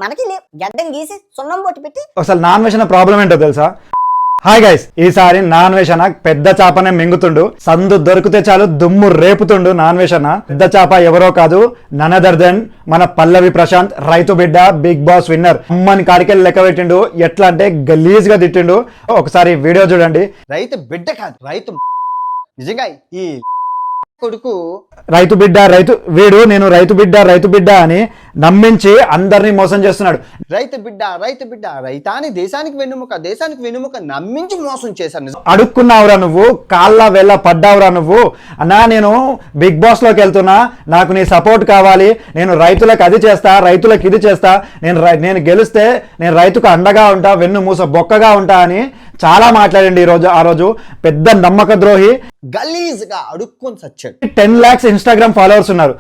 మనకి గడ్డం గీసి సున్నం బొట్టు పెట్టి అసలు నాన్ వెజ్ అన్న ప్రాబ్లం ఏంటో తెలుసా? హాయ్ గైస్, ఈసారి నాన్ వెజ్ అన్న పెద్ద చేపనే మింగుతుండు. సందు దొరికితే చాలు దుమ్ము రేపుతుండు నాన్ వెజ్ అన్న. పెద్ద చేప ఎవరో కాదు, నన్ అదర్ దెన్ మన పల్లవి ప్రశాంత్, రైతు బిడ్డ బిగ్ బాస్ విన్నర్. అమ్మని కాడికెళ్ళి లెక్క పెట్టిండు. ఎట్లా అంటే గలీజ్ గా తిట్టిండు. ఒకసారి వీడియో చూడండి. రైతు బిడ్డ కాదు, రైతు నిజంగా ఈ కొడుకు రైతు బిడ్డ వీడు నేను రైతు బిడ్డ అని నమ్మించి అందరినీ మోసం చేస్తున్నాడు. రైతు బిడ్డ రైతాని దేశానికి వెన్నుముక నమ్మించి మోసం చేశాను. అడుక్కున్నావురా నువ్వు, కాళ్ళ వెళ్ళ పడ్డావురా నువ్వు. అన్నా నేను బిగ్ బాస్ లోకి వెళ్తున్నా, నాకు నీ సపోర్ట్ కావాలి, నేను రైతులకు అది చేస్తా, రైతులకు ఇది చేస్తా, నేను గెలిస్తే నేను రైతుకు అండగా ఉంటా, వెన్ను మూస బొక్కగా ఉంటా అని చాలా మాట్లాడండి ఆ రోజు. పెద్ద నమ్మక ద్రోహి, గలీజ్ గా అడుక్కొని సచ్చాడు. 10 lakhs ఇన్స్టాగ్రామ్ ఫాలోవర్స్ ఉన్నారు.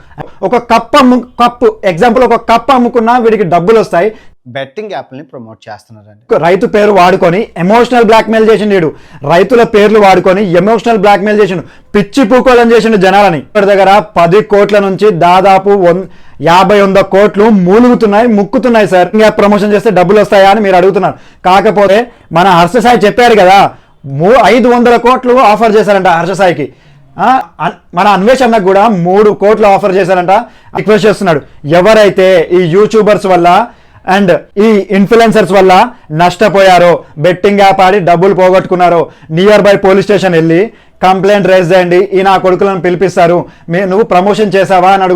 ఒక కప్పు ఎగ్జాంపుల్, ఒక కప్పు అమ్ముకున్నా వీడికి డబ్బులు వస్తాయి. బెట్టింగ్ యాప్ని ప్రమోట్ చేస్తున్నారండి. రైతు పేరు వాడుకొని ఎమోషనల్ బ్లాక్మెయిల్ చేసిండు. రైతుల పేర్లు వాడుకొని ఎమోషనల్ బ్లాక్మెయిల్ చేసిండు. పిచ్చి పూకోలని చేసిండు జనాలని. ఇప్పటి దగ్గర 10 కోట్ల నుంచి దాదాపు 50-100 కోట్లు ముక్కుతున్నాయి సార్. ఇంకా ప్రమోషన్ చేస్తే డబ్బులు వస్తాయా అని మీరు అడుగుతున్నారు. కాకపోతే మన హర్ష సాయి చెప్పారు కదా, 500 కోట్లు ఆఫర్ చేశారంట హర్ష సాయికి. మన అన్వేష్ అన్నకు కూడా 3 కోట్లు ఆఫర్ చేశారంట. రిక్వెస్ట్ చేస్తున్నాడు, ఎవరైతే ఈ యూట్యూబర్స్ వల్ల అండ్ ఈ ఇన్ఫ్లుయెన్సర్స్ వల్ల నష్టపోయారో, బెట్టింగ్ యాప్ ఆడి డబ్బులు పోగొట్టుకున్నారో, నియర్ బై పోలీస్ స్టేషన్ వెళ్ళి కంప్లైంట్ రైజ్ చేయండి. ఈ నా కొడుకులను పిలిపిస్తారు, నువ్వు ప్రమోషన్ చేసావా అని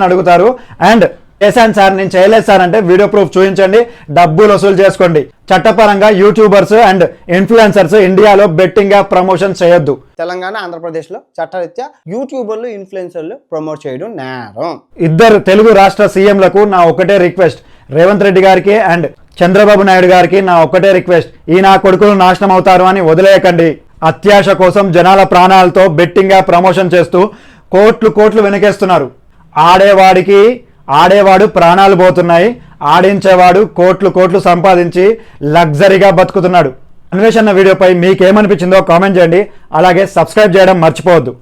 అడుగుతారు. అండ్ చేశాను సార్, నేను చేయలేదు సార్ అంటే వీడియో ప్రూఫ్ చూపించండి, డబ్బులు వసూలు చేసుకోండి. చట్టపరంగా యూట్యూబర్స్ అండ్ ఇన్ఫ్లుయెన్సర్స్ ఇండియాలో బెట్టింగ్ యాప్ ప్రమోషన్ చేయొద్దు. తెలంగాణ, ఆంధ్రప్రదేశ్ లో చట్టరీత్యా యూట్యూబర్లు, ఇన్ఫ్లుయెన్సర్లు ప్రమోట్ చేయడం నేరం. ఇద్దరు తెలుగు రాష్ట్ర సీఎంలకు నా ఒకటే రిక్వెస్ట్, రేవంత్ రెడ్డి గారికి అండ్ చంద్రబాబు నాయుడు గారికి నా ఒకటే రిక్వెస్ట్, ఈ నా కొడుకులు నాశనం అవుతారు అని వదిలేయకండి. అత్యాశ కోసం జనాల ప్రాణాలతో బెట్టింగ్ యాప్ ప్రమోషన్ చేస్తూ కోట్లు వెనకేస్తున్నారు. ఆడేవాడు ప్రాణాలు పోతున్నాయి, ఆడించేవాడు కోట్లు సంపాదించి లగ్జరీగా బతుకుతున్నాడు. అన్వేషణ వీడియోపై మీకేమనిపించిందో కామెంట్ చేయండి. అలాగే సబ్స్క్రైబ్ చేయడం మర్చిపోవద్దు.